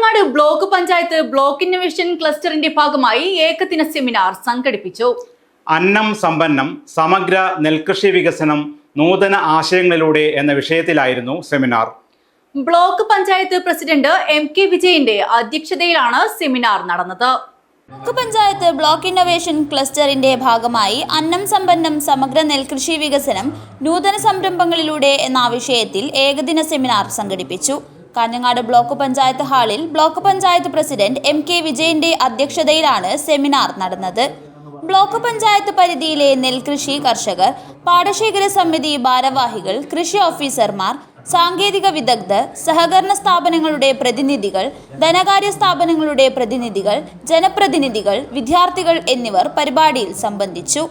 Kanhangad block panchayat block innovation ക്ലസ്റ്ററിന്റെ ഭാഗമായി ഏകദിന സെമിനാർ സംഘടിപ്പിച്ചു. അന്നം സമ്പന്നം സമഗ്ര നെൽകൃഷി വികസനം നൂതന ആശയങ്ങളിലൂടെ എന്ന വിഷയത്തിലായിരുന്നു seminar. Block panchayat president MK വിജയന്റെ അധ്യക്ഷതയിലാണ് സെമിനാർ നടന്നത്. ബ്ലോക്ക് പഞ്ചായത്ത് ബ്ലോക്ക് ഇന്നൊവേഷൻ ക്ലസ്റ്ററിന്റെ ഭാഗമായി അന്നം സമ്പന്നം സമഗ്ര നെൽകൃഷി വികസനം നൂതന സംരംഭങ്ങളിലൂടെ എന്ന വിഷയത്തിൽ ഏകദിന സെമിനാർ സംഘടിപ്പിച്ചു. കാഞ്ഞങ്ങാട് ബ്ലോക്ക് പഞ്ചായത്ത് ഹാളിൽ ബ്ലോക്ക് പഞ്ചായത്ത് പ്രസിഡന്റ് MK വിജയന്റെ അധ്യക്ഷതയിലാണ് സെമിനാർ നടന്നത്. ബ്ലോക്ക് പഞ്ചായത്ത് പരിധിയിലെ നെൽകൃഷി കർഷകർ, പാടശേഖര സമിതി ഭാരവാഹികൾ, കൃഷി ഓഫീസർമാർ, സാങ്കേതിക വിദഗ്ധർ, സഹകരണ സ്ഥാപനങ്ങളുടെ പ്രതിനിധികൾ, ധനകാര്യ സ്ഥാപനങ്ങളുടെ പ്രതിനിധികൾ, ജനപ്രതിനിധികൾ, വിദ്യാർത്ഥികൾ എന്നിവർ പരിപാടിയിൽ സംബന്ധിച്ചു.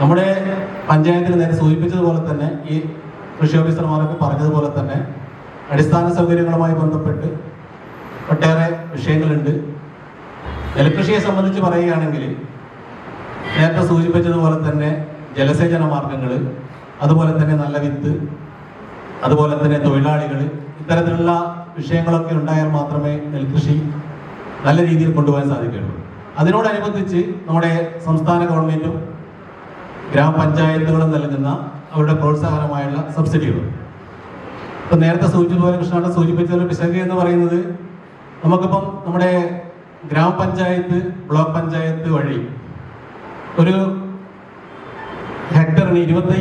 നമ്മുടെ പഞ്ചായത്തിൽ നേരെ സൂചിപ്പിച്ചതുപോലെ തന്നെ ഈ കൃഷി ഓഫീസർമാരൊക്കെ പറഞ്ഞതുപോലെ തന്നെ അടിസ്ഥാന സൗകര്യങ്ങളുമായി ബന്ധപ്പെട്ട് ഒട്ടേറെ വിഷയങ്ങളുണ്ട്. നെൽകൃഷിയെ സംബന്ധിച്ച് പറയുകയാണെങ്കിൽ നേരത്തെ സൂചിപ്പിച്ചതുപോലെ തന്നെ ജലസേചന മാർഗങ്ങൾ, അതുപോലെ തന്നെ നല്ല വിത്ത്, അതുപോലെ തന്നെ തൊഴിലാളികൾ, ഇത്തരത്തിലുള്ള വിഷയങ്ങളൊക്കെ ഉണ്ടായാൽ മാത്രമേ നെൽകൃഷി നല്ല രീതിയിൽ കൊണ്ടുപോകാൻ സാധിക്കുകയുള്ളൂ. അതിനോടനുബന്ധിച്ച് നമ്മുടെ സംസ്ഥാന ഗവൺമെൻറ്റും ഗ്രാമപഞ്ചായത്തുകളും നൽകുന്ന അവരുടെ പ്രോത്സാഹനമായുള്ള സബ്സിഡികൾ. ഇപ്പം നേരത്തെ സൂചിച്ചതുപോലെ കൃഷ്ണാട്ടൻ സൂചിപ്പിച്ചതുപോലെ പിശക് എന്ന് പറയുന്നത് നമുക്കിപ്പം നമ്മുടെ ഗ്രാമപഞ്ചായത്ത് ബ്ലോക്ക് പഞ്ചായത്ത് വഴി ഒരു ഹെക്ടറിന് 25